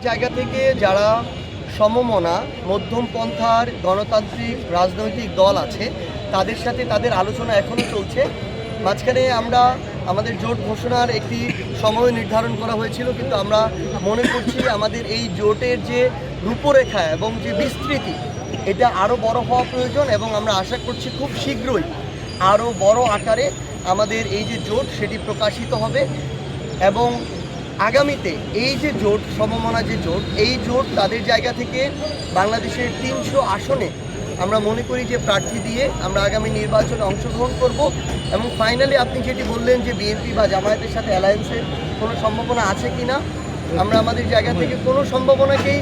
জায়গা থেকে যারা সমমনা মধ্যম পন্থার গণতান্ত্রিক রাজনৈতিক দল আছে তাদের সাথে তাদের আলোচনা এখনও চলছে। মাঝখানে আমরা আমাদের জোট ঘোষণার একটি সময় নির্ধারণ করা হয়েছিল, কিন্তু আমরা মনে করছি আমাদের এই জোটের যে রূপরেখা এবং যে বিস্তৃতি এটা আরও বড় হওয়া প্রয়োজন, এবং আমরা আশা করছি খুব শীঘ্রই আরও বড় আকারে আমাদের এই যে জোট সেটি প্রকাশিত হবে। এবং আগামীতে এই যে জোট সমমনা যে জোট, এই জোট তাদের জায়গা থেকে বাংলাদেশের 300 আসনে আমরা মনে করি যে প্রার্থী দিয়ে আমরা আগামী নির্বাচনে অংশগ্রহণ করব। এবং ফাইনালি আপনি যেটি বললেন যে বিএনপি বা জামায়াতের সাথে অ্যালায়েন্সের কোনো সম্ভাবনা আছে কি না, আমরা আমাদের জায়গা থেকে কোনো সম্ভাবনাকেই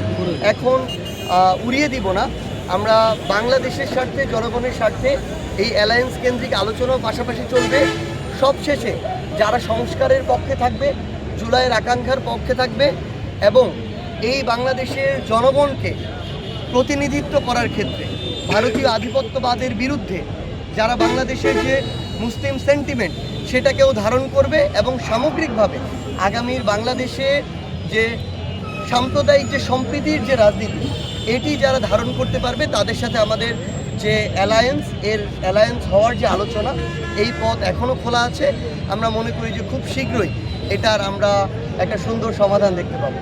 এখন উড়িয়ে দিব না। আমরা বাংলাদেশের স্বার্থে, জনগণের স্বার্থে এই অ্যালায়েন্স কেন্দ্রিক আলোচনাও পাশাপাশি চলবে। সবশেষে যারা সংস্কারের পক্ষে থাকবে, জুলাইয়ের আকাঙ্ক্ষার পক্ষে থাকবে এবং এই বাংলাদেশের জনগণকে প্রতিনিধিত্ব করার ক্ষেত্রে ভারতীয় আধিপত্যবাদের বিরুদ্ধে যারা বাংলাদেশের যে মুসলিম সেন্টিমেন্ট সেটাকেও ধারণ করবে এবং সামগ্রিকভাবে আগামীর বাংলাদেশে যে সাম্প্রদায়িক যে সম্প্রীতির যে রাজনীতি এটি যারা ধারণ করতে পারবে তাদের সাথে আমাদের যে অ্যালায়েন্স হওয়ার যে আলোচনা, এই পথ এখনও খোলা আছে। আমরা মনে করি যে খুব শীঘ্রই এটার আমরা একটা সুন্দর সমাধান দেখতে পাবো।